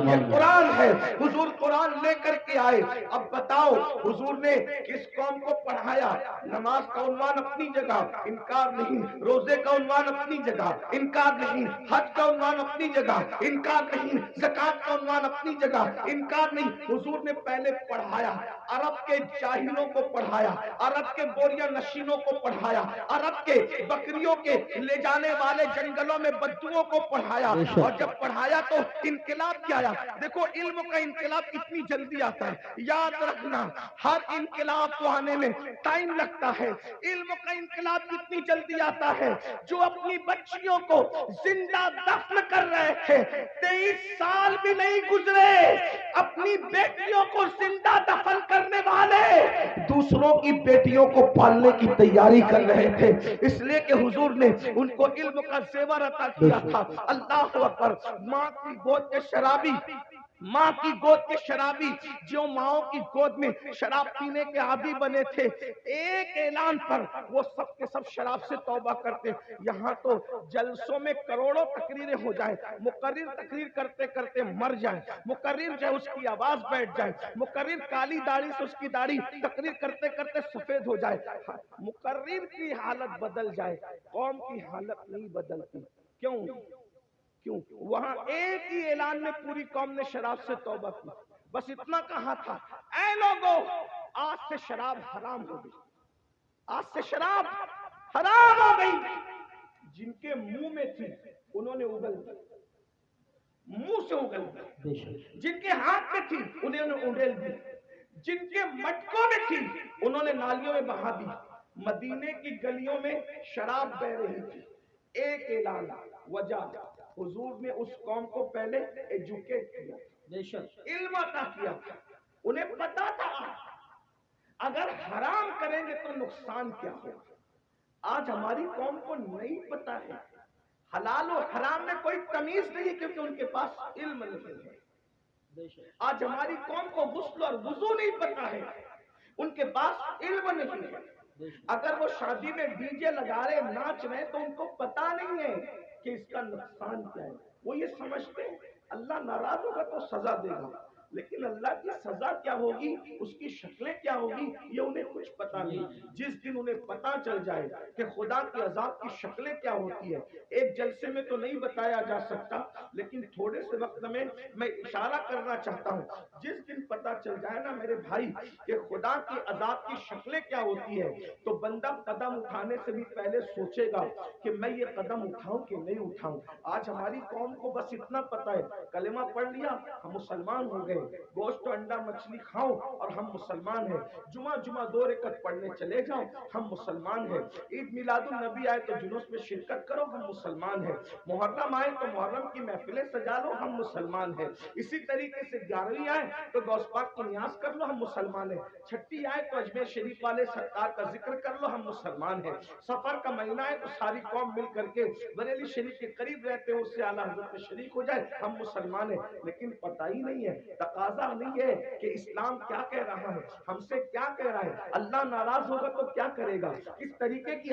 یہ قرآن ہے، حضور قرآن لے کر کے آئے۔ اب بتاؤ حضور نے کس قوم کو پڑھایا؟ نماز کا عنوان اپنی جگہ، انکار نہیں، روزے کا عنوان اپنی جگہ، انکار نہیں، حج کا عنوان اپنی جگہ، انکار نہیں، زکات کا عنوان اپنی جگہ، انکار نہیں۔ حضور نے پہلے پڑھایا، عرب کے جاہلوں کو پڑھایا، عرب کے بوریہ نشینوں کو پڑھایا، عرب کے بکریوں کے لے جانے والے جنگلوں میں بدوؤں کو پڑھایا، اور جب پڑھایا تو انقلاب کیا آیا؟ دیکھو علم کا انقلاب کتنی جلدی آتا ہے، یاد رکھنا ہر انقلاب کو آنے میں ٹائم لگتا ہے، علم کا انقلاب کتنی جلدی آتا ہے۔ جو اپنی بچیوں کو زندہ دفن کر رہے تھے، 23 سال بھی نہیں گزرے، اپنی بیٹیوں کو زندہ دفن کرنے والے دوسروں کی بیٹیوں کو پالنے کی تیاری کر رہے تھے، اس لیے کہ حضور نے ان کو علم کا زیور عطا کیا تھا۔ اللہ اکبر۔ ماں کی گود کے شرابی، ماں کی گود کے شرابی جو ماؤں کی گود میں شراب پینے کے عادی بنے تھے، ایک اعلان پر وہ سب کے سب شراب سے توبہ کرتے۔ یہاں تو جلسوں میں کروڑوں تقریریں ہو جائیں، مقرر تقریر کرتے کرتے مر جائیں، مقرر جو اس کی آواز بیٹھ جائے، مقرر کالی داڑھی سے اس کی داڑھی تقریر کرتے کرتے سفید ہو جائے، مقرر کی حالت بدل جائے، قوم کی حالت نہیں بدلتی۔ کیوں؟ وہاں ایک ہی اعلان میں پوری قوم نے شراب سے توبہ کی، بس اتنا کہا تھا، اے لوگو آج سے شراب حرام ہو گئی، آج سے شراب حرام ہو گئی۔ جن کے منہ میں تھی انہوں نے اگل دی، منہ سے اگل دی، جن کے ہاتھ میں تھی انہوں نے اڑیل دی، جن کے مٹکوں میں تھی انہوں نے نالیوں میں بہا دی۔ مدینے کی گلیوں میں شراب بہ رہی تھی، ایک اعلان، وجہ حضور نے اس قوم کو پہلے ایجوکیٹ کیا، علم عطا کیا، انہیں پتا تھا اگر حرام کریں گے تو نقصان کیا ہوگا۔ آج ہماری قوم کو نہیں پتا ہے، حلال و حرام میں کوئی تمیز نہیں کیونکہ ان کے پاس علم نہیں ہے۔ آج ہماری قوم کو غسل اور وضو نہیں پتا ہے، ان کے پاس علم نہیں ہے۔ اگر وہ شادی میں ڈی جے لگا رہے ناچ رہے تو ان کو پتا نہیں ہے کہ اس کا نقصان کیا ہے۔ وہ یہ سمجھتے ہیں اللہ ناراض ہوگا تو سزا دے گا، لیکن اللہ کی سزا کیا ہوگی، اس کی شکلیں کیا ہوگی، یہ انہیں کچھ پتا نہیں۔ جس دن انہیں پتا چل جائے کہ خدا کی عذاب کی شکلیں کیا ہوتی ہے، ایک جلسے میں تو نہیں بتایا جا سکتا، لیکن تھوڑے سے وقت میں اشارہ کرنا چاہتا ہوں۔ جس دن پتا چل جائے نا میرے بھائی کہ خدا کی عذاب کی شکلیں کیا ہوتی ہے، تو بندہ قدم اٹھانے سے بھی پہلے سوچے گا کہ میں یہ قدم اٹھاؤں کہ نہیں اٹھاؤں۔ آج ہماری قوم کو بس اتنا پتا ہے، کلمہ پڑھ لیا ہم مسلمان ہو گئے، گوشت و انڈا مچھلی کھاؤ اور ہم مسلمان ہیں، جمعہ 2 رکعت پڑھنے چلے جاؤ ہم مسلمان ہیں، عید میلاد النبی آئے تو جلوس میں شرکت کرو ہم مسلمان ہیں، محرم آئے تو محرم کی محفلیں سجا لو ہم مسلمان ہیں، اسی طریقے سے 11ویں آئے تو غوث پاک کی نیاز کر لو ہم مسلمان ہیں، چھٹی آئے تو اجمیر شریف والے سرکار کا ذکر کر لو ہم مسلمان ہیں، سفر کا مہینہ ہے تو ساری قوم مل کر کے بریلی شریف کے قریب رہتے ہیں اس سے اعلیٰ حضرت میں شریک ہو جائے ہم مسلمان ہیں۔ لیکن پتہ ہی نہیں ہے، تقاضا نہیں ہے کہ اسلام کیا کہہ رہا ہے، ہم سے کیا کہہ رہا ہے، اللہ ناراض ہوگا تو کیا کرے گا، کس طریقے کی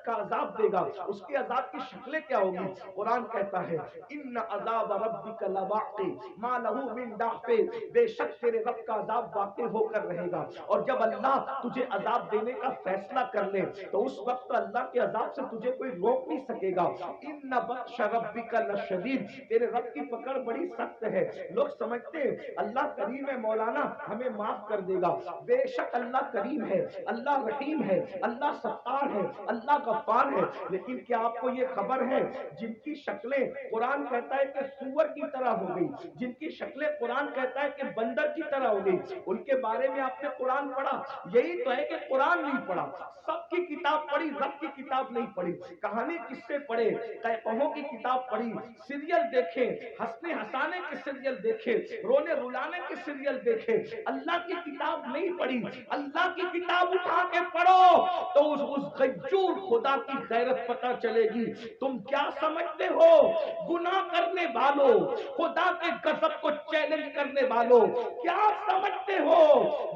کا عذاب دے گا، اس کے عذاب کی شکلیں کیا ہوگی۔ قرآن کہتا ہے ان عذاب ربک لواقع ما لہ من دافع، بے شک تیرے رب کا عذاب واقع ہو کر رہے گا، اور جب اللہ تجھے عذاب دینے کا فیصلہ کر لے تو اس وقت اللہ کے عذاب سے تجھے کوئی روک نہیں سکے گا۔ ان بطش ربک لشدید، تیرے رب کی پکڑ بڑی سخت ہے۔ لوگ سمجھتے ہیں اللہ کریم ہے مولانا ہمیں معاف کر دے گا، بے شک اللہ کریم ہے، اللہ رحیم ہے، اللہ ستار ہے، اللہ غفار ہے، لیکن کیا آپ کو یہ خبر ہے جن کی شکلیں قرآن کہتا ہے کہ سور کی طرح ہو گئی، جن کی شکلیں قرآن کہتا ہے کہ بندر کی طرح ہو گئی، ان کے بارے میں آپ نے قرآن پڑھا؟ یہی تو ہے کہ قرآن نہیں پڑھا، سب کی کتاب پڑھی، رب کی کتاب نہیں پڑھی، کہانی کس سے پڑھے، قہقہوں کی کتاب پڑھی، سیریل دیکھے، ہنسنے ہنسانے کے سیریل دیکھے، رونے رلانے کے سیریل دیکھے، اللہ کی کتاب نہیں پڑھی۔ اللہ کی کتاب اٹھا کے پڑھو تو اس غیور خدا کی غیرت پتہ چلے گی۔ تم کیا سمجھتے ہو گناہ کرنے والوں، خدا کے غضب کو چیلنج کرنے والوں، کیا سمجھتے ہو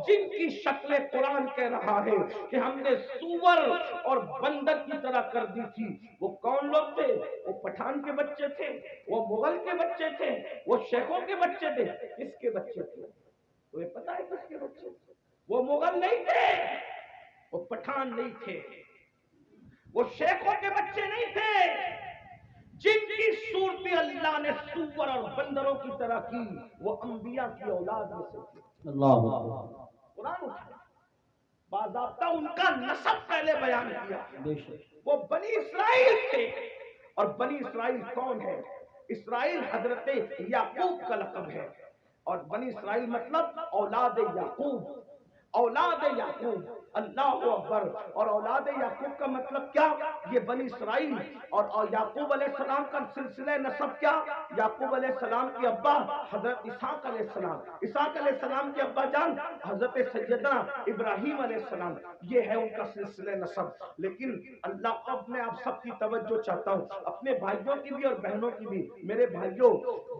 جن کی شکلیں قرآن کہہ رہا ہے کہ ہم نے سور اور بندر کی طرح کر دی تھی، وہ کون لوگ تھے؟ وہ پٹھان کے بچے تھے، وہ مغل کے بچے تھے، وہ شیخوں کے بچے تھے؟ کس کے بچے تھے؟ تمہیں پتا ہے کس کے بچے تھے؟ وہ مغل نہیں تھے، وہ پٹھان نہیں تھے، وہ شیخوں کے بچے نہیں تھے، جن کی صورتیں اللہ نے سور اور بندروں کی طرح کی وہ انبیاء کی اولاد میں سے تھے۔ اللہ قرآن اٹھا باضابطہ ان کا نسب پہلے بیان کیا، وہ بنی اسرائیل تھے۔ اور بنی اسرائیل کون ہے؟ اسرائیل حضرت یعقوب کا لقب ہے، اور بنی اسرائیل مطلب اولاد یعقوب، اولاد یعقوب، اللہ اکبر۔ اور اولاد یعقوب کا مطلب کیا؟ یہ بنی اسرائیل اور یعقوب علیہ السلام کا سلسلہ نسب کیا؟ یعقوب علیہ السلام کے ابا حضرت اسحاق علیہ السلام، اسحاق علیہ السلام کے ابا جان حضرت سیدنا ابراہیم علیہ السلام، یہ ہے ان کا سلسلہ نسب۔ لیکن اللہ اب میں آپ سب کی توجہ چاہتا ہوں، اپنے بھائیوں کی بھی اور بہنوں کی بھی۔ میرے بھائیوں،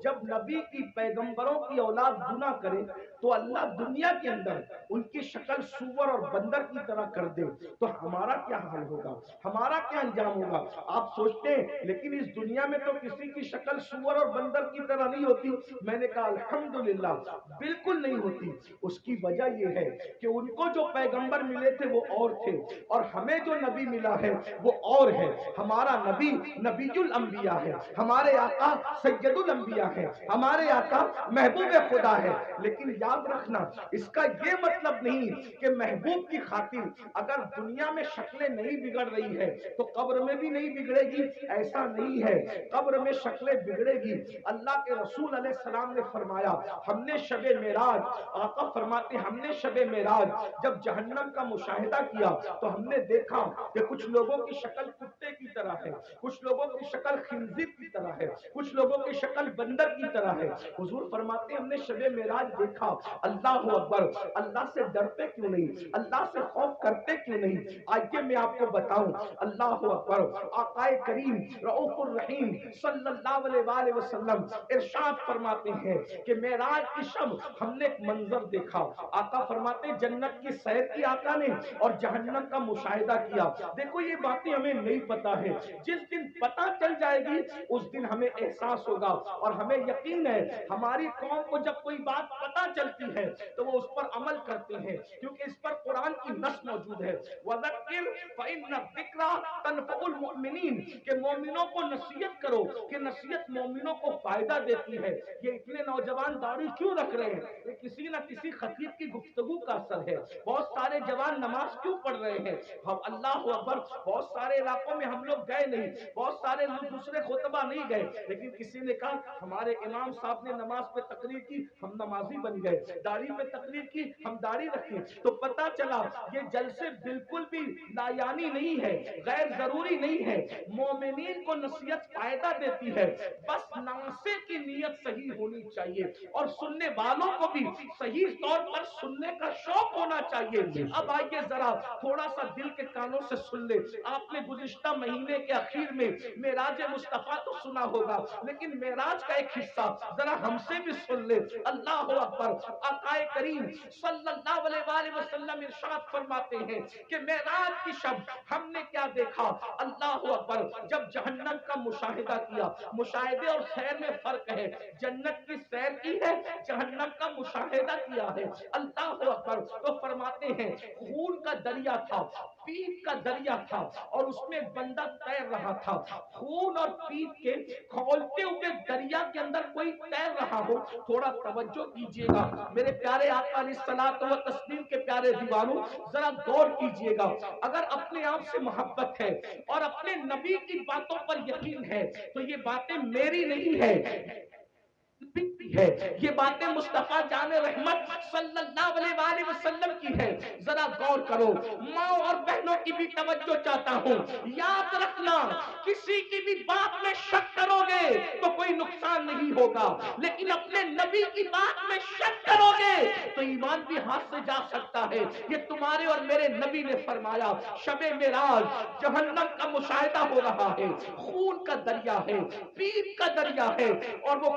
جب نبی کی پیغمبروں کی اولاد گناہ کرے تو اللہ دنیا کے اندر ان کی شکل سور اور بندر کی طرح کر دے تو ہمارا کیا حال ہوگا، ہمارا کیا انجام ہوگا؟ آپ سوچتے ہیں لیکن اس دنیا میں تو کسی کی شکل سور اور بندر کی طرح نہیں ہوتی۔ میں نے کہا الحمدللہ بالکل نہیں ہوتی۔ اس کی وجہ یہ ہے کہ ان کو جو پیغمبر ملے تھے وہ اور تھے، اور ہمیں جو نبی ملا ہے وہ اور ہے۔ ہمارا نبی نبی الانبیاء ہے، ہمارے آقا سید الانبیاء ہے، ہمارے آقا محبوب خدا ہے۔ لیکن یاد رکھنا اس کا یہ مطلب نہیں کہ محبوب کی خاطر اگر دنیا میں شکلیں نہیں بگڑ رہی ہے تو قبر میں بھی نہیں بگڑے گی، ایسا نہیں ہے۔ قبر میں شکلیں بگڑے گی۔ اللہ کے رسول علیہ السلام نے فرمایا ہم نے شب معراج، آقا فرماتے ہم نے شب معراج جب جہنم کا مشاہدہ کیا تو ہم نے دیکھا کہ کچھ لوگوں کی شکل کتے کی طرح ہے، کچھ لوگوں کی شکل خنزیر کی طرح ہے، کچھ لوگوں کی شکل بندر کی طرح ہے۔ حضور فرماتے ہم نے شب معراج دیکھا، اللہ اکبر، اللہ سے ڈرتے کیوں نہیں، اللہ سے خوف کرتے کیوں نہیں؟ آئیے میں آپ کو بتاؤں، اللہ اکبر، آقا کریم رؤوف الرحیم صلی اللہ علیہ وآلہ وسلم ارشاد فرماتے ہیں کہ معراج کی شب ہم نے ایک منظر دیکھا۔ آقا فرماتے جنت کی سیر کی آقا نے اور جہنم کا مشاہدہ کیا۔ دیکھو یہ باتیں ہمیں نہیں پتا ہے، جس دن پتا چل جائے گی اس دن ہمیں احساس ہوگا اور ہمیں یقین ہے ہماری قوم کو جب کوئی بات پتا چلتی ہے تو وہ اس پر عمل کرتے ہیں، کیونکہ اس پر قرآن کی نص موجود ہے، وَذَكِّرْ فَإِنَّ الذِّكْرَىٰ تَنفَعُ الْمُؤْمِنِينَ، کہ مومنوں کو نصیحت کرو کہ نصیحت مومنوں کو فائدہ دیتی ہے۔ یہ اتنے نوجوان داڑھی کیوں رکھ رہے ہیں؟ یہ کسی نہ کسی خطیب کی گفتگو کا اثر ہے۔ بہت سارے جوان نماز کیوں پڑھ رہے ہیں؟ ہم اللہ اکبر، بہت سارے علاقوں میں ہم لوگ گئے نہیں، بہت سارے لوگ دوسرے خطبہ نہیں گئے، لیکن کسی نے کہا ہمارے امام صاحب نے نماز پہ تقریر کی ہم نمازی بن گئے، داڑھی پہ تقریر کی ہم داڑھی رکھیں، تو پتا چلا یہ جلسے بالکل بھی لایانی نہیں ہے، غیر ضروری نہیں ہے۔ مومنین کو نصیحت فائدہ دیتی ہے، بس ناصح کی نیت صحیح ہونی چاہیے اور سننے والوں کو بھی صحیح طور پر سننے کا شوق ہونا چاہیے۔ اب آئیے ذرا تھوڑا سا دل کے کانوں سے سن لے۔ آپ نے گزشتہ مہینے کے اخیر میں معراج مصطفیٰ تو سنا ہوگا، لیکن معراج کا ایک حصہ ذرا ہم سے بھی سن لے۔ اللہ اکبر، آقا کریم صلی اللہ علیہ وآلہ وسلم ارشاد فرماتے ہیں کہ معراج کی شب ہم نے کیا دیکھا؟ اللہ اکبر، جب جہنم کا مشاہدہ کیا۔ مشاہدے اور سیر میں فرق ہے، جنت کی سیر کی ہے، جہنم کا مشاہدہ کیا ہے۔ اللہ اکبر، تو فرماتے ہیں خون کا دریا تھا، پیپ کا دریا تھا، اور اس میں بندہ تیر رہا تھا۔ خون اور پیپ کے کھولتے ہوئے دریا کے اندر کوئی تیر رہا ہو، تھوڑا توجہ کیجئے گا میرے پیارے آقا علیہ الصلوۃ والتسلیم کے پیارے دیوانوں، ذرا غور کیجئے گا۔ اگر اپنے آپ سے محبت ہے اور اپنے نبی کی باتوں پر یقین ہے تو یہ باتیں میری نہیں ہے، یہ باتیں مصطفیٰ جان رحمت صلی اللہ علیہ وآلہ وسلم کی ہے۔ ذرا غور کرو، ماں اور بہنوں کی بھی توجہ چاہتا ہوں، یاد رکھنا کسی کی بھی بات میں شک کرو گے تو کوئی نقصان نہیں ہوگا، لیکن اپنے نبی کی بات میں شک کرو گے تو ایمان بھی ہاتھ سے جا سکتا ہے۔ یہ تمہارے اور میرے نبی نے فرمایا شب معراج جہنم کا مشاہدہ ہو رہا ہے، خون کا دریا ہے، پیپ کا دریا ہے، اور وہ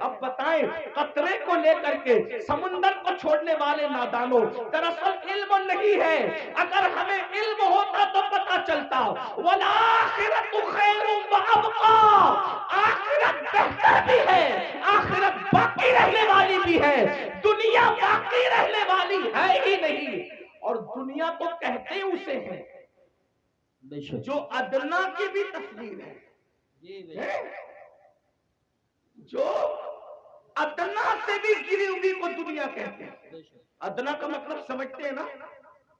اب بتائیں قطرے کو لے کر کے سمندر کو چھوڑنے والے نادانوں، دراصل علم نہیں ہے. اگر ہمیں علم ہوتا تو پتا چلتا والآخرۃ خیر وابقیٰ، آخرت بہتر بھی ہے، آخرت باقی رہنے والی بھی ہے، دنیا باقی رہنے والی ہے ہی نہیں. اور دنیا تو کہتے اسے ہیں جو ادنا کی بھی تصویر ہے، جو ادنا سے بھی گری ہوئی کو دنیا کہتے ہیں. ادنا کا مطلب سمجھتے ہیں نا؟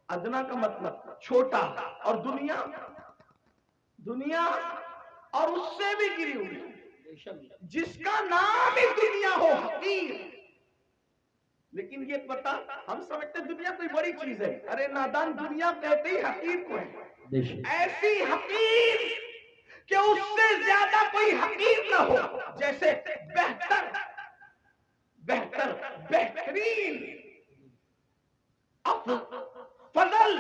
ادنا کا مطلب چھوٹا، اور دنیا اور اس سے بھی گری ہوئی، جس کا نام ہی دنیا ہو حقیر. لیکن یہ پتا ہم سمجھتے دنیا کوئی بڑی چیز ہے. ارے نادان، دنیا کہتے ہی حقیر کو ہے، ایسی حقیر کہ اس سے زیادہ کوئی حقیر نہ ہو. جیسے بہترین، افضل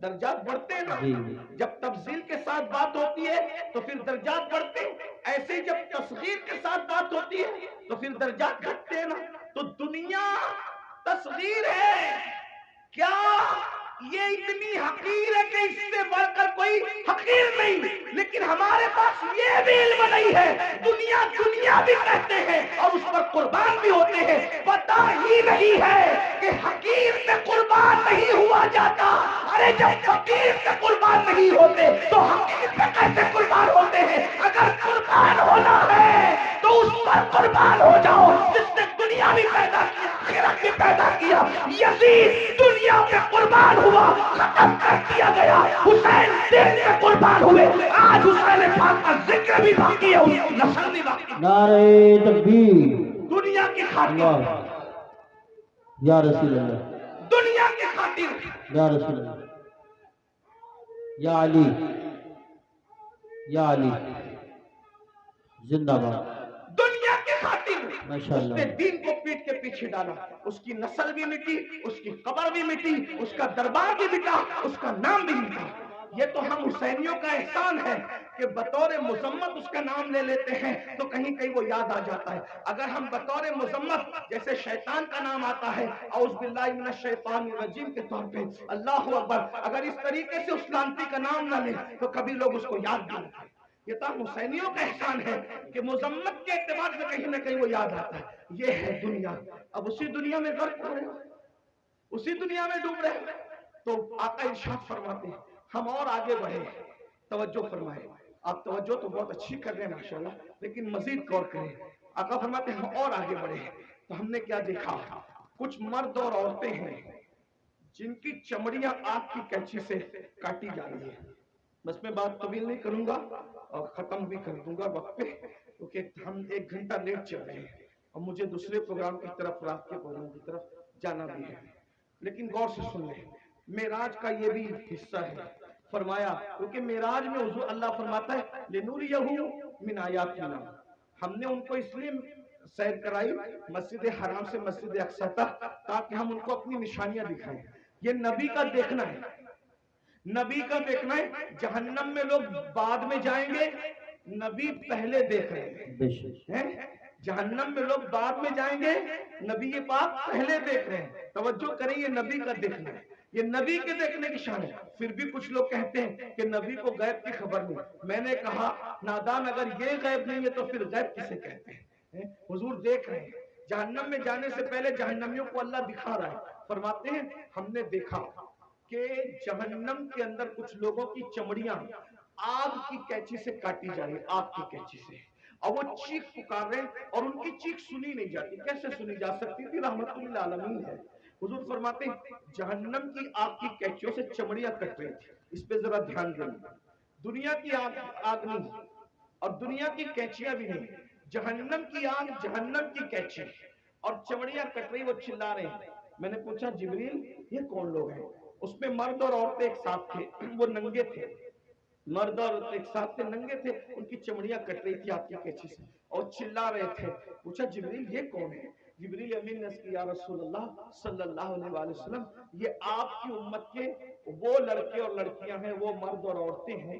درجات بڑھتے ہیں نا. جب تفضیل کے ساتھ بات ہوتی ہے تو پھر درجات بڑھتے ہیں، ایسے جب تصغیر کے ساتھ بات ہوتی ہے تو پھر درجات گھٹتے ہیں نا. تو دنیا تصغیر ہے. کیا یہ اتنی حقیر ہے کہ اس سے بڑھ کر کوئی حقیر نہیں؟ لیکن ہمارے پاس یہ بھی علم نہیں ہے. دنیا بھی کہتے ہیں اور اس پر قربان بھی ہوتے ہیں. پتہ ہی نہیں ہے کہ حقیر پہ قربان نہیں ہوا جاتا. ارے جب حقیر پہ قربان نہیں ہوتے تو حقیر پہ کیسے قربان ہوتے ہیں؟ اگر قربان ہونا ہے تو اس پر قربان ہو جاؤ جس نے دنیا بھی پیدا کیا، آخرت بھی پیدا کیا. یزید دنیا پہ قربان ہوا، ختم کر دیا گیا. حسین دین پہ قربان ہوئے، آج حسین پاک کا ذکر بھی باقی ہے، اس کی نسل بھی باقی ہے. نعرہ تکبیر، دنیا کی خاطر، یا رسول اللہ، دنیا کی خاطر، یا رسول اللہ، یا علی، یا علی زندہ باد. دنیا کی خاطر ماشاءاللہ. اس نے دین کو پیٹ کے پیچھے ڈالا. اس کی نسل بھی مٹی، اس کی قبر بھی مٹی، اس کا دربار بھی مٹا، اس کا نام بھی مٹا. یہ تو ہم حسینیوں کا احسان ہے کہ بطور مذمت اس کا نام لے لیتے ہیں تو کہیں کہیں وہ یاد آ جاتا ہے. اگر ہم بطور مذمت جیسے شیطان کا نام آتا ہے اعوذ باللہ من الشیطان الرجیم کے طور پہ اللہ اکبر، اگر اس طریقے سے اس لعنتی کا نام نہ لیں تو کبھی لوگ اس کو یاد نہ رکھیں. یہ تو حسینیوں کا احسان ہے کہ مذمت کے اعتبار سے کہیں نہ کہیں وہ یاد آتا ہے. یہ ہے دنیا. اب اسی دنیا میں غرق ہو رہے ہیں، اسی دنیا میں ڈوب رہے ہیں. تو آقا ارشاد فرماتے ہیں ہم اور آگے بڑھے. توجہ فرمائے. آپ توجہ تو بہت اچھی کر رہے ہیں ماشاءاللہ، لیکن مزید غور کریں. آقا فرماتے ہیں ہم اور آگے بڑھے تو ہم نے کیا دیکھا؟ کچھ مرد اور عورتیں ہیں جن کی چمڑیاں آگ کی کینچی سے کاٹی جا رہی ہیں. بس میں بات طویل نہیں کروں گا اور ختم بھی کر دوں گا وقت پہ، کیونکہ ہم 1 گھنٹہ لیٹ چل رہے ہیں اور مجھے دوسرے پروگرام کی طرف، رات کے پروگرام کی طرف جانا بھی ہے. لیکن غور سے سن لیں، معراج کا یہ بھی حصہ ہے. فرمایا کیونکہ معراج میں حضور اللہ فرماتا ہے لِنُرِيَهُ مِنْ آیَاتِنَا، ہم نے ان کو اس لیے سیر کرائی مسجد حرام سے مسجد اقصی تک تاکہ ہم ان کو اپنی نشانیاں دکھائیں. یہ نبی کا دیکھنا ہے، نبی کا دیکھنا ہے. جہنم میں لوگ بعد میں جائیں گے، نبی پہلے دیکھ رہے ہیں. جہنم میں لوگ بعد میں جائیں گے، نبی پاک پہلے دیکھ رہے ہیں. توجہ کریں، یہ نبی کا دیکھنا ہے، یہ نبی کے دیکھنے کی شان ہے. پھر بھی کچھ لوگ کہتے ہیں کہ نبی کو غیب کی خبر نہیں. میں نے کہا نادان، اگر یہ غیب نہیں ہے تو پھر غیب کسے کہتے ہیں؟ حضور دیکھ رہے ہیں. جہنم میں جانے سے پہلے جہنمیوں کو اللہ دکھا رہا ہے. فرماتے ہیں ہم نے دیکھا کہ جہنم کے اندر کچھ لوگوں کی چمڑیاں آگ کی کینچی سے کاٹی جا رہی، آگ کی کینچی سے، اور وہ چیخ پکار رہے ہیں اور ان کی چیخ سنی نہیں جاتی. کیسے سنی جا سکتی تھی؟ رحمت للعالمین ہے. حضور فرماتے ہیں جہنم کی آگ کی کینچیوں سے چمڑیاں کٹ رہی تھی. اس پہ ذرا دھیان دیں. دنیا کی آگ نہیں اور دنیا کی کینچیاں بھی نہیں، جہنم کی آگ، جہنم کی کینچی اور چمڑیاں کٹ رہی. وہ چلا رہے ہیں. میں نے پوچھا جبریل یہ کون لوگ ہیں؟ اس میں مرد اور عورتیں ایک ساتھ تھے، وہ ننگے تھے. مرد اور عورتیں ایک ساتھ تھے، ننگے تھے، ان کی چمڑیاں کٹ رہی تھی آگ کی کینچی سے اور چلا رہے تھے. پوچھا جبریل یہ کون ہے؟ جبریل امین نے کہا یا رسول اللہ صلی اللہ علیہ وآلہ وسلم، یہ آپ کی امت کے وہ لڑکے اور لڑکیاں ہیں، وہ مرد اور عورتیں ہیں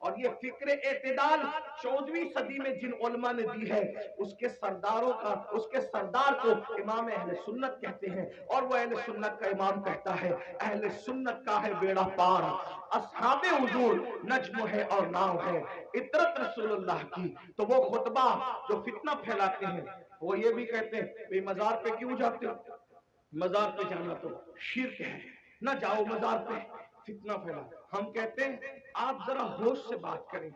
اور یہ فکر اعتدال 14ویں صدی میں جن علماء نے دی ہے اس کے سردار کو امام اہل سنت کہتے ہیں، اور وہ اہل سنت کا امام کہتا ہے اہل سنت کا ہے بیڑا پار، اصحاب حضور نجم ہے اور ناؤ ہے، عطرت رسول اللہ کی۔ تو وہ خطبہ جو فتنہ پھیلاتے ہیں وہ یہ بھی کہتے ہیں بھئی مزار پہ کیوں جاتے ہو؟ مزار پہ جانا تو شرک ہے، نہ جاؤ مزار پہ، فتنہ پھیلا۔ ہم کہتے ہیں آپ ذرا ہوش سے بات کریں،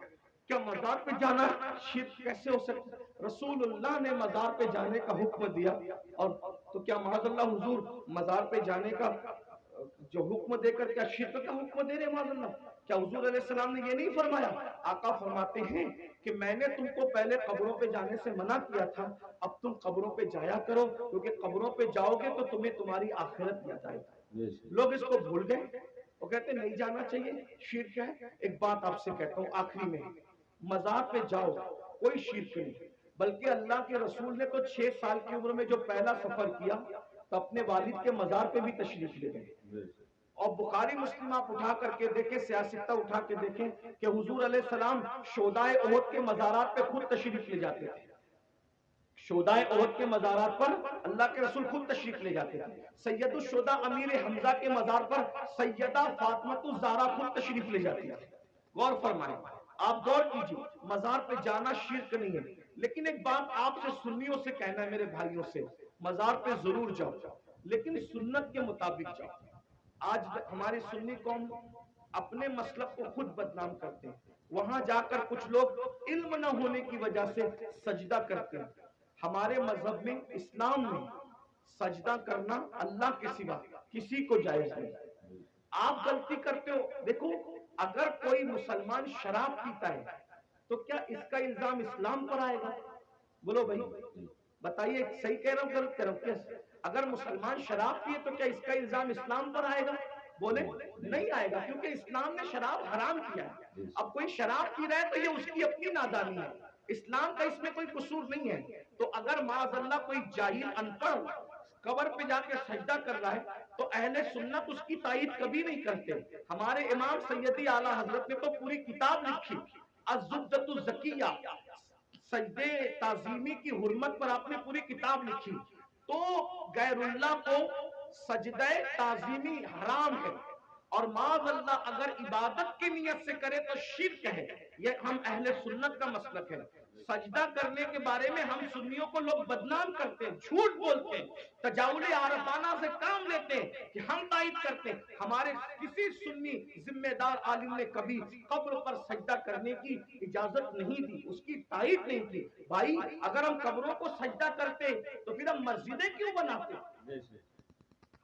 کیا مزار پہ جانا شرک کیسے ہو سکتا؟ رسول اللہ نے مزار پہ جانے کا حکم دیا، اور تو کیا معاذ اللہ حضور مزار پہ جانے کا جو حکم دے کر کیا شرک کا حکم دے رہے معاذ اللہ؟ کیا حضور علیہ السلام نے یہ نہیں فرمایا؟ آقا فرماتے ہیں کہ میں نے تم کو پہلے قبروں پہ جانے سے منع کیا تھا، اب تم قبروں پہ جایا کرو، کیونکہ قبروں پہ جاؤ گے تو تمہیں تمہاری آخرت یاد آئے گی۔ لوگ اس کو بھول گئے، وہ کہتے نہیں جانا چاہیے، شرک ہے۔ ایک بات آپ سے کہتا ہوں آخری میں، مزار پہ جاؤ کوئی شرک نہیں، بلکہ اللہ کے رسول نے تو 6 سال کی عمر میں جو پہلا سفر کیا تو اپنے والد کے مزار پہ بھی تشریف لے گئے۔ اور بخاری مسلم آپ اٹھا کر کے دیکھیں، سیاستہ اٹھا کے دیکھیں کہ حضور علیہ السلام شہدائے احد کے مزارات پہ خود تشریف لے جاتے تھے۔ شہدائے احد کے مزارات پر اللہ کے رسول خود تشریف لے جاتے تھے۔ سید الشہداء امیر حمزہ کے مزار پر سیدہ فاطمہ الزہرا خود تشریف لے جاتی تھی۔ غور فرمائیں، آپ غور کیجئے، مزار پہ جانا شرک نہیں ہے، لیکن ایک بات آپ سے سنیوں سے کہنا ہے، میرے بھائیوں سے، مزار پہ ضرور جاؤ لیکن سنت کے مطابق جاؤ۔ آج ہماری سنی قوم اپنے مسلک کو خود بدنام کرتے ہیں، وہاں جا کر کچھ لوگ علم نہ ہونے کی وجہ سے سجدہ کرتے ہیں۔ ہمارے مذہب میں، اسلام میں سجدہ کرنا اللہ کے سوا کسی کو جائز نہیں۔ آپ غلطی کرتے ہو، دیکھو اگر کوئی مسلمان شراب پیتا ہے تو کیا اس کا الزام اسلام پر آئے گا؟ بولو بھائی بتائیے، صحیح کہہ رہا ہوں غلط کہہ رہا ہوں؟ اگر مسلمان شراب پیے تو کیا اس کا الزام اسلام پر آئے گا؟ بولے نہیں آئے گا، کیونکہ اسلام نے شراب حرام کیا ہے۔ اب کوئی شراب پی رہا ہے تو یہ اس کی اپنی نادانی ہے، اسلام کا اس میں کوئی قصور نہیں ہے۔ تو اگر معاذ اللہ کوئی جاہل ان پڑھ قبر پہ جا کے سجدہ کر رہا ہے تو اہل سنت اس کی تائید کبھی نہیں کرتے۔ ہمارے امام سیدی اعلیٰ حضرت نے تو پوری کتاب لکھی، الزبدۃ الزکیہ، سجدے تعظیمی کی حرمت پر آپ نے پوری کتاب لکھی۔ تو غیر اللہ کو سجدہ تعظیمی حرام ہے، اور معاذ اللہ اگر عبادت کی نیت سے کرے تو شرک ہے۔ یہ ہم اہل سنت کا مسلک ہے۔ سجدہ کرنے کے بارے میں ہم سنیوں کو لوگ بدنام کرتے ہیں، جھوٹ بولتے ہیں، تجاول عارفانہ سے کام لیتے ہیں کہ ہم تائید کرتے ہیں۔ ہمارے کسی سنی ذمہ دار عالم نے کبھی قبر پر سجدہ کرنے کی اجازت نہیں دی، اس کی تائید نہیں کی۔ بھائی اگر ہم قبروں کو سجدہ کرتے تو پھر ہم مسجدیں کیوں بناتے؟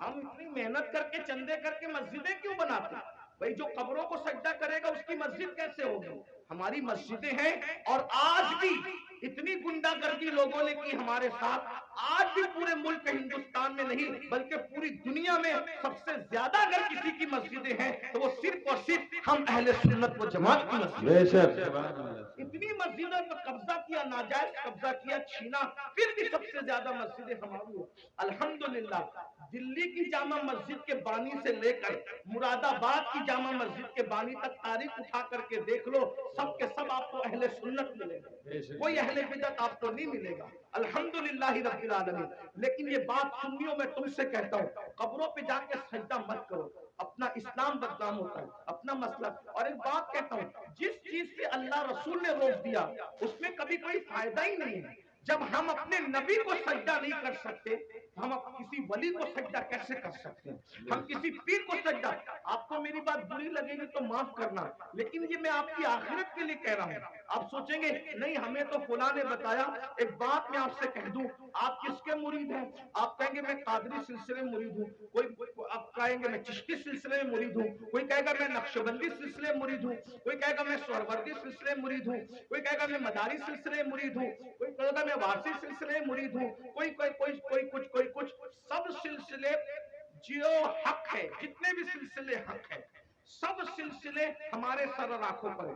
ہم اتنی محنت کر کے چندے کر کے مسجدیں کیوں بناتے؟ بھائی جو قبروں کو سجدہ کرے گا اس کی مسجد کیسے ہوگی؟ ہماری مسجدیں ہیں، اور آج بھی اتنی گنڈا گردی لوگوں نے کی ہمارے ساتھ، آج بھی پورے ملک ہندوستان میں نہیں بلکہ پوری دنیا میں سب سے زیادہ اگر کسی کی مسجدیں ہیں تو وہ صرف اور صرف ہم اہل سنت و جماعت کی مسجد۔ اتنی مسجدوں پر قبضہ کیا، ناجائز قبضہ کیا، چھینا، پھر بھی سب سے زیادہ مسجدیں ہماری ہیں۔ الحمدللہ دلی کی جامع مسجد کے بانی سے لے کر مراد آباد کی جامع مسجد کے بانی تک تاریخ اٹھا کر کے دیکھ لو، سب کے سب آپ کو اہل سنت ملے گا، کوئی اہل بدعت آپ کو نہیں ملے گا، الحمدللہ رب العالمین۔ لیکن یہ بات سنیوں میں تم سے کہتا ہوں، قبروں پہ جا کے سجدہ مت کرو، اپنا اسلام بدنام ہوتا ہے، اپنا مسئلہ۔ اور ایک بات کہتا ہوں، جس چیز سے اللہ رسول نے روک دیا اس میں کبھی کوئی فائدہ ہی نہیں ہے۔ جب ہم اپنے نبی کو سجدہ نہیں کر سکتے ہم کسی ولی کو سجدہ کیسے کر سکتے ہیں؟ ہم کسی پیر کو سجدہ، آپ کو میری بات بری لگے گی تو معاف کرنا، لیکن یہ میں آپ کی آخرت کے لیے کہہ رہا ہوں۔ آپ سوچیں گے نہیں ہمیں تو فلاں نے بتایا۔ ایک بات میں آپ سے کہہ دوں، آپ کس کے مرید ہیں؟ آپ کہیں گے میں قادری سلسلے میں مرید ہوں، کوئی آپ کہیں گے میں چشتی سلسلے میں مرید ہوں، کوئی کہے گا میں نقشبندی سلسلے میں مرید ہوں، کوئی کہے گا میں سہروردی سلسلے میں مرید ہوں، کوئی کہے گا میں مداری سلسلے میں مرید ہوں، کوئی کہے گا میں واسی سلسلے میں مرید ہوں، کوئی کچھ۔ سب سلسلے جو حق ہے، جتنے بھی سلسلے حق ہے، سب سلسلے ہمارے سر اور آنکھوں پر ہیں۔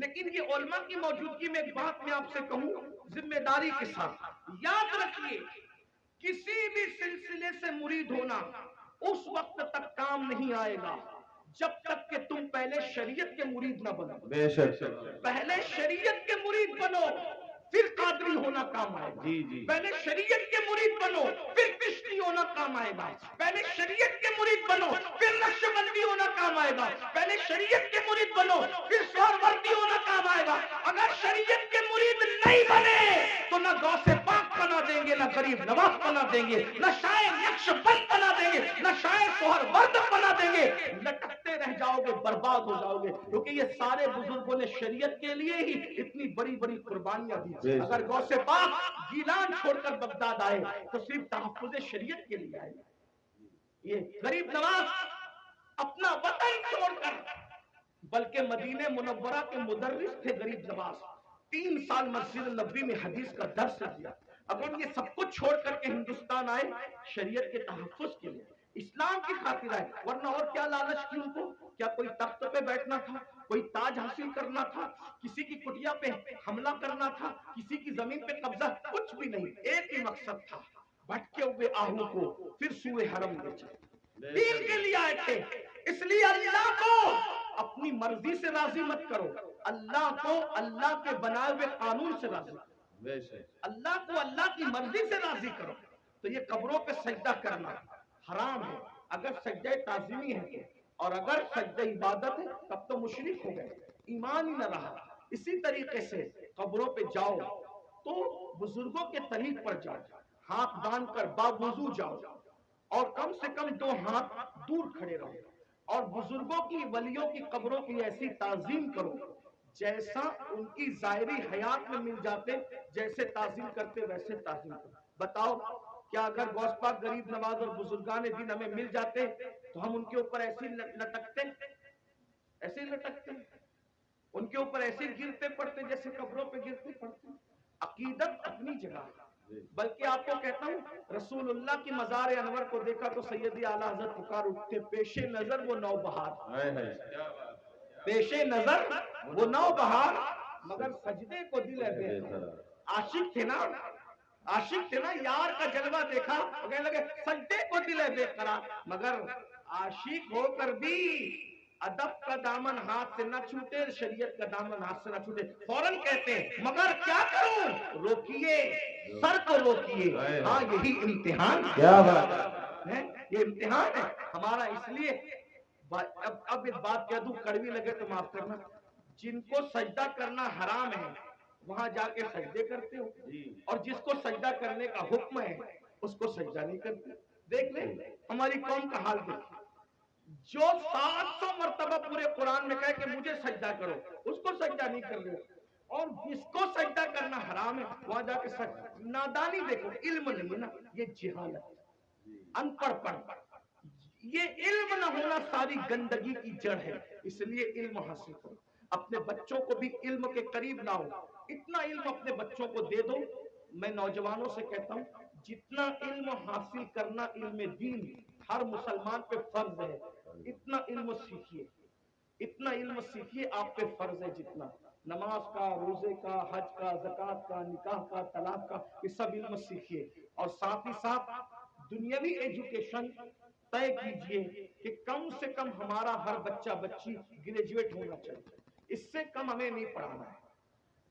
لیکن یہ علماء کی موجودگی میں ایک بات میں آپ سے کہوں ذمہ داری کے ساتھ، یاد رکھیے کسی بھی سلسلے سے مرید ہونا اس وقت تک کام نہیں آئے گا جب تک کہ تم پہلے شریعت کے مرید نہ بنو. بے شک. پہلے شریعت کے مرید بنو پھر قادری ہونا کام آئے گا. جی. پہلے شریعت کے مرید بنو پھر کشتی ہونا کام آئے گا. پہلے شریعت کے مرید بنو پھر نقشبندی ہونا کام آئے گا. پہلے شریعت کے مرید بنو پھر سہروردی ہونا کام آئے گا. اگر شریعت کے مرید نہیں بنے تو نہ غوث پاک بنا دیں گے، نہ غریب نواز بنا دیں گے، نہ شاعر نقشبند بنا دیں گے، نہ شاعر سہرورد بنا دیں گے. لٹکتے رہ جاؤ گے، برباد ہو جاؤ گے. کیونکہ یہ سارے بزرگوں نے شریعت کے لیے ہی اتنی بڑی بڑی قربانیاں دی. اگر غوث پاک گیلان چھوڑ کر بغداد آئے تو صرف تحفظ شریعت کے لیے آئے. یہ غریب نواز اپنا وطن چھوڑ کر، بلکہ مدینہ منورہ کے مدرس تھے غریب نواز، 3 سال مسجد نبوی میں حدیث کا درس دیا. اگر یہ سب کچھ چھوڑ کر کے ہندوستان آئے شریعت کے تحفظ کے لیے، اسلام کی خاطر آئے، ورنہ اور کیا لالچ کی ان کو؟ کیا کوئی تخت پہ بیٹھنا تھا، کوئی تاج حاصل کرنا تھا، کسی کی کٹیا پہ حملہ کرنا تھا، کسی کی زمین پہ قبضہ؟ کچھ بھی نہیں. ایک ہی مقصد تھا، بھٹکے ہوئے آہو کو پھر سوئے حرم لے جائے. دین کے لیے آئے تھے. اس لیے اللہ کو اپنی مرضی سے راضی مت کرو، اللہ کو اللہ کے بنائے ہوئے قانون سے راضی کرو. اللہ کو اللہ کی مرضی سے راضی کرو. تو یہ قبروں پہ سجدہ کرنا حرام ہے اگر سجدہ تعظیمی ہے، اور اگر سجدہ عبادت ہے تب تو مشرک ہو گئے، ایمان ہی نہ رہا. اسی طریقے سے قبروں پہ جاؤ تو بزرگوں کے طریق پر جاؤ، ہاتھ باندھ کر باوضو جاؤ، اور کم سے کم 2 ہاتھ دور کھڑے رہو، اور بزرگوں کی ولیوں کی قبروں کی ایسی تعظیم کرو جیسا ان کی ظاہری حیات میں مل جاتے، جیسے تعظیم کرتے ویسے تعظیم کرو. بتاؤ کیا اگر غوث پاک غریب نواز اور بزرگان دین ہمیں مل جاتے تو ہم ان کے اوپر ایسے لٹکتے، ایسے لٹکتے، ان کے اوپر ایسے گرتے پڑتے جیسے قبروں پہ گرتے پڑتے؟ عقیدت اپنی جگہ. بلکہ آپ کو کہتا ہوں، رسول اللہ کی مزار انور کو دیکھا تو سیدی اعلیٰ حضرت پکار اٹھتے، پیش نظر وہ نوبہار، پیش نظر وہ نوبہار، مگر سجدے کو دل ہے بے قرار. عاشق تھے نا، عاشق تھے نا، یار کا جلوہ دیکھا تو کہنے لگے سجدے کو دل ہے بے قرار. مگر عاشق ہو کر بھی ادب کا دامن ہاتھ سے نہ چھوٹے، شریعت کا دامن ہاتھ سے نہ چھوٹے. فوراً کہتے ہیں مگر کیا کروں؟ روکیے، سر کو روکیے. ہاں یہی امتحان ہے، یہ امتحان ہے ہمارا. اس لیے اب ایک بات کہہ دوں، کڑوی لگے تو معاف کرنا، جن کو سجدہ کرنا حرام ہے وہاں جا کے سجدے کرتے ہو، اور جس کو سجدہ کرنے کا حکم ہے اس کو سجدہ نہیں کرتے. دیکھ لیں ہماری قوم کا حال دیکھ، جو 700 مرتبہ پورے قرآن میں کہے کہ مجھے سجدہ کرو، اس کو سجدہ نہیں کر رہے، اور جس کو سجدہ کرنا حرام ہے وہاں جا کے سجدہ. نادانی دیکھو، علم نہیں نا، یہ جہالت، ان پڑھ پڑھ. یہ علم نہ ہونا ساری گندگی کی جڑ ہے. اس لیے علم حاصل کرو، اپنے بچوں کو بھی علم کے قریب لاؤ. اتنا علم اپنے بچوں کو دے دو. میں نوجوانوں سے کہتا ہوں جتنا علم حاصل کرنا علم دین ہر مسلمان پہ فرض ہے، اتنا علم سیکھیے، اتنا علم سیکھیے، آپ پہ فرض ہے جتنا نماز کا، روزے کا، حج کا، زکوٰۃ کا، نکاح کا، طلاق کا، یہ سب علم سیکھیے. اور ساتھ ہی ساتھ دنیاوی ایجوکیشن طے کیجئے کہ کم سے کم ہمارا ہر بچہ بچی گریجویٹ ہونا چاہیے. اس سے کم ہمیں نہیں پڑھانا ہے،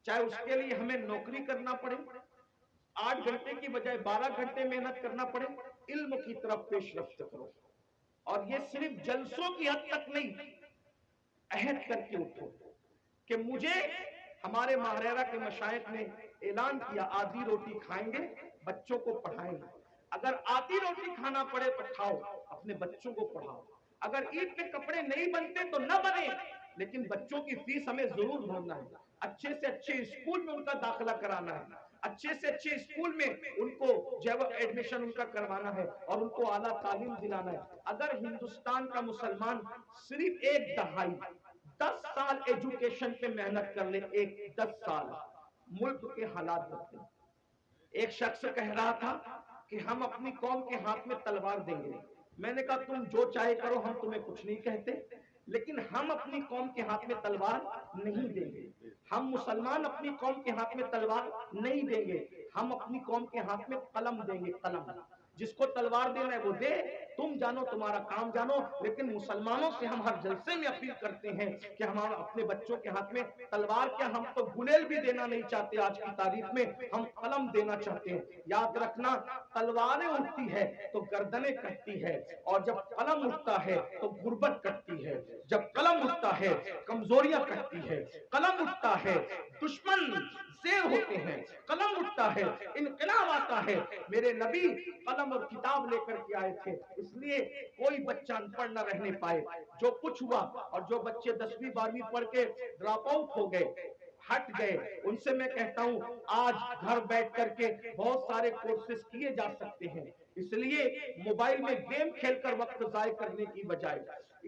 چاہے اس کے لیے ہمیں نوکری کرنا پڑے، 8 گھنٹے کی بجائے 12 گھنٹے محنت کرنا پڑے. علم کی طرف پیش رفت کرو. اور یہ صرف جلسوں کی حد تک نہیں، عہد کر کے اٹھو کہ مجھے، ہمارے ماہریرہ کے مشائخ نے اعلان کیا آدھی روٹی کھائیں گے، بچوں کو پڑھائیں گے. اگر آدھی روٹی کھانا پڑے تو کھاؤ، اپنے بچوں کو پڑھاؤ. اگر عید کے کپڑے نہیں بنتے تو نہ بنے، لیکن بچوں کی فیس ہمیں ضرور بھرنا ہے. اچھے سے اچھے اسکول میں ان کا داخلہ کرانا ہے، اچھے سے اچھے اسکول میں ان کو جو ایڈمیشن ان کا کروانا ہے، اور ان کو اعلیٰ تعلیم دلانا ہے. اگر ہندوستان کا مسلمان صرف 1 دہائی 10 سال ایجوکیشن پہ محنت کر لے، 10 سال، ملک کے حالات بدلیں. ایک شخص کہہ رہا تھا کہ ہم اپنی قوم کے ہاتھ میں تلوار دیں گے. میں نے کہا تم جو چاہے کرو، ہم تمہیں کچھ نہیں کہتے، لیکن ہم اپنی قوم کے ہاتھ میں تلوار نہیں دیں گے. ہم مسلمان اپنی قوم کے ہاتھ میں تلوار نہیں دیں گے، ہم اپنی قوم کے ہاتھ میں قلم دیں گے. قلم جس کو تلوار دینا ہے وہ دے، تم جانو تمہارا کام جانو، لیکن مسلمانوں سے ہم ہر جلسے میں اپیل کرتے ہیں کہ ہم اپنے بچوں کے ہاتھ میں تلوار کیا، ہم تو گلیل بھی دینا نہیں چاہتے، آج کی تاریخ میں ہم قلم دینا چاہتے ہیں۔ یاد رکھنا تلواریں اٹھتی ہے تو گردنیں کٹتی ہے، اور جب قلم اٹھتا ہے تو غربت کٹتی ہے، جب قلم اٹھتا ہے کمزوریاں کٹتی ہے، قلم اٹھتا ہے دشمن زیر ہوتے ہیں، قلم اٹھتا ہے انقلاب آتا ہے۔ میرے نبی قلم اور کتاب لے کر کے آئے تھے، اس لیے کوئی بچہ ان پڑھ نہ رہنے پائے۔ جو کچھ ہوا، اور جو بچے 10ویں 12ویں پڑھ کے ڈراپ آؤٹ ہو گئے، ہٹ گئے، ان سے میں کہتا ہوں آج گھر بیٹھ کر کے بہت سارے کورسز کیے جا سکتے ہیں۔ اس لیے موبائل میں گیم کھیل کر وقت ضائع کرنے کی بجائے،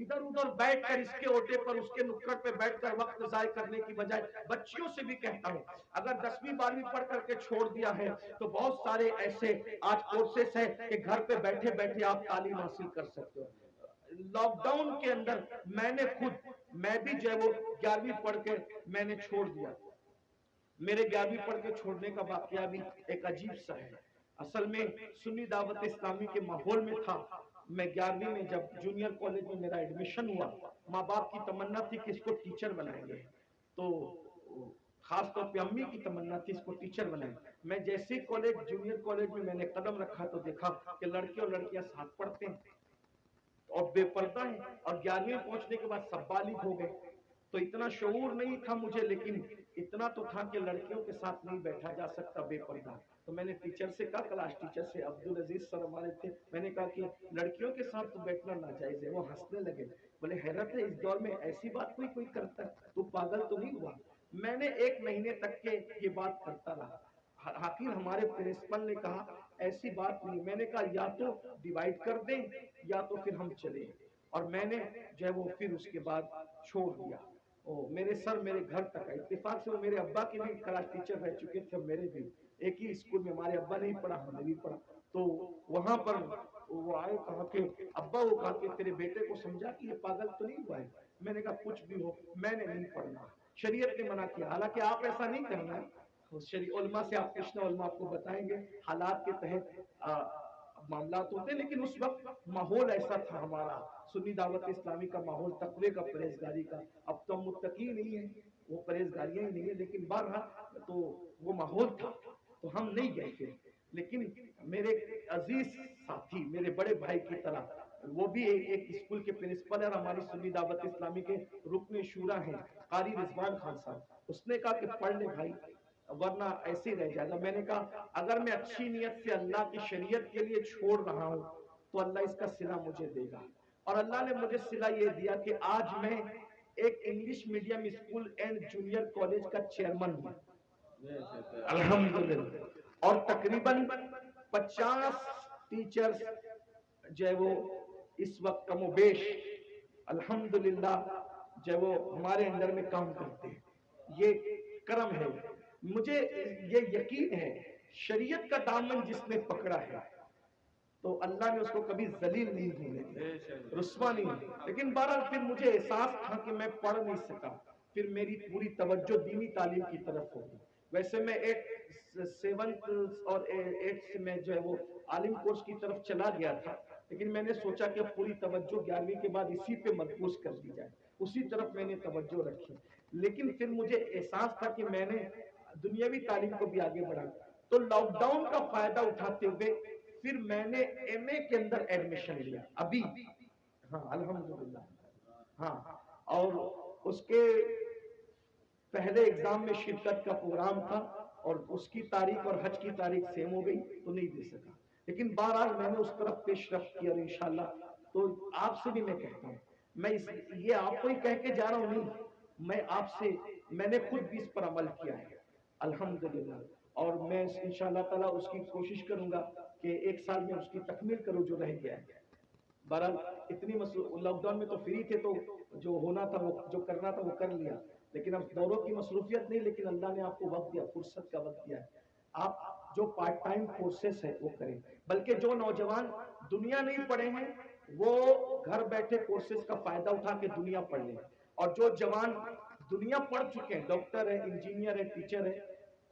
ادھر ادھر بیٹھ کر اس کے اوٹے پر اس کے نکڑ پہ بیٹھ کر وقت ضائع کرنے کی بجائے، بچیوں سے بھی کہتا ہوں اگر 10ویں 12ویں پڑھ کر کے چھوڑ دیا ہے تو بہت سارے ایسے آج کورسز ہیں کہ گھر پہ بیٹھے بیٹھے آپ تعلیم حاصل کر سکتے ہو۔ لاک ڈاؤن کے اندر میں بھی جو ہے وہ 11ویں پڑھ کے میں نے چھوڑ دیا۔ میرے 11ویں پڑھ کے چھوڑنے کا واقعہ بھی ایک عجیب سا ہے۔ اصل میں سنی دعوت اسلامی کے ماحول میں تھا۔ میں 11ویں میں جب جونیئر کالج میں میرا ایڈمیشن ہوا، ماں باپ کی تمنا تھی کہ اس کو ٹیچر بنائیں گے، تو خاص طور پہ امی کی تمنا تھی اس کو ٹیچر بنائیں۔ میں جیسے کالج جونیئر کالج میں نے قدم رکھا تو دیکھا کہ لڑکے اور لڑکیاں ساتھ پڑھتے ہیں اور بے پردہ ہیں، اور 11ویں پہنچنے کے بعد سب بالغ ہو گئے۔ تو اتنا شعور نہیں تھا مجھے، لیکن اتنا تو تھا کہ لڑکیوں کے ساتھ نہیں بیٹھا جا سکتا بے پردہ۔ تو میں نے ٹیچر سے کہا، کلاس ٹیچر سے، عبدالعزیز سر ہمارے تھے، میں نے کہا کہ لڑکیوں کے ساتھ تو بیٹھنا ناجائز ہے۔ وہ ہنسنے لگے، بولے حیرت ہے اس دور میں ایسی بات کوئی کرتا ہے، تو پاگل تو نہیں ہوا؟ میں نے 1 مہینے تک کے یہ بات کرتا رہا۔ آخر ہمارے پرنسپل نے کہا ایسی بات نہیں۔ میں نے کہا یا تو ڈیوائیڈ کر دیں یا تو پھر ہم چلیں، اور میں نے جو ہے وہ پھر اس کے بعد چھوڑ دیا۔ میرے سر میرے گھر تک آئے، اتفاق سے وہ میرے ابا کے بھی کلاس ٹیچر رہ چکے تھے، میرے بھی ایک ہی اسکول میں، ہمارے ابا نہیں پڑھا ہم نے بھی پڑھا۔ تو وہاں پر وہ آئے، کہا کہ ابا، وہ کہا کہ تیرے بیٹے کو سمجھا کہ یہ پاگل تو نہیں ہوا ہے؟ میں نے کہا کچھ بھی ہو میں نے نہیں پڑھنا، شریعت نے منع کیا۔ حالانکہ آپ ایسا نہیں کرنا ہے، علماء سے آپ پوچھنا، علماء آپ کو بتائیں گے حالات کے تحت معاملات ہوتے ہیں، لیکن اس وقت ماحول ایسا تھا ہمارا سنی دعوت اسلامی کا ماحول، تقوی کا، پرہیزگاری کا۔ اب تو ہم متقی نہیں ہیں، وہ پرہیزگاریاں ہی نہیں ہیں، لیکن بہرحال تو وہ ماحول تھا تو ہم نہیں گئے تھے۔ لیکن میرے عزیز ساتھی، میرے بڑے بھائی کی طرح، وہ بھی ایک اسکول کے پرنسپل ہے اور ہماری سنی دعوت اسلامی کے رکن شورا ہیں، قاری رضوان خان صاحب۔ اس نے کہا کہ پڑھ لے بھائی، ورنہ ایسے ہی رہ جائے گا۔ میں نے کہا اگر میں اچھی نیت سے اللہ کی شریعت کے لیے چھوڑ رہا ہوں تو اللہ اس کا صلہ مجھے دے گا، اور اللہ نے مجھے صلہ یہ دیا کہ آج میں ایک English medium school and junior college کا چیئرمین ہوں، الحمدللہ، اور تقریباً 50 ٹیچرز جو ہے وہ اس وقت کم و بیش الحمدللہ جو ہے وہ ہمارے انڈر میں کام کرتے ہیں۔ یہ کرم ہے، مجھے یہ یقین ہے شریعت کا دامن جس نے پکڑا ہے تو اللہ نے اس کو کبھی ذلیل نہیں ہونے دیا، رسوا نہیں ہونے۔ لیکن بہرحال پھر مجھے احساس تھا کہ میں پڑھ نہیں سکا، پھر میری پوری توجہ دینی تعلیم کی طرف ہوگی۔ ویسے میں 7th اور 8th میں جو ہے وہ عالم کورس کی طرف چلا گیا تھا، لیکن میں نے سوچا کہ پوری توجہ 11ویں کے بعد اسی پہ مرکوز کر دی جائے، اسی طرف میں نے توجہ رکھی۔ لیکن پھر مجھے احساس تھا کہ میں نے دنیاوی تعلیم کو بھی آگے بڑھا، تو لاک ڈاؤن کا فائدہ اٹھاتے ہوئے پھر میں نے MA کے اندر ایڈمیشن لیا ابھی، ہاں الحمدللہ، ہاں، اور اس کے پہلے ایگزام میں شرکت کا پروگرام تھا اور اس کی تاریخ اور حج کی تاریخ سیم ہو گئی تو نہیں دے سکا، لیکن بہرحال میں نے اس طرف پیش رفت کیا، اور انشاءاللہ تو آپ سے بھی میں کہتا ہوں، میں یہ آپ کو ہی کہہ کے جا رہا ہوں نہیں، میں آپ سے، میں نے خود بھی اس پر عمل کیا ہے الحمدللہ، اور میں انشاءاللہ تعالیٰ اس کی کوشش کروں گا کہ 1 سال میں اس کی تکمیل کروں جو رہ گیا ہے۔ بہرحال اتنی لاک ڈاؤن میں تو فری تھے، تو جو ہونا تھا، وہ جو کرنا تھا وہ کر لیا، لیکن اب دوروں کی مصروفیت نہیں، لیکن اللہ نے آپ کو وقت دیا، فرصت کا وقت دیا ہے۔ آپ جو پارٹ ٹائم کورسز ہے وہ کریں، بلکہ جو نوجوان دنیا نہیں پڑھے ہیں وہ گھر بیٹھے کورسز کا فائدہ اٹھا کے دنیا پڑھ لیں، اور جو جوان دنیا پڑھ چکے ہیں، ڈاکٹر ہے، انجینئر ہے، ٹیچر ہے،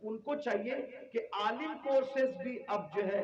ان کو چاہیے کہ عالم کورسز بھی اب جو ہے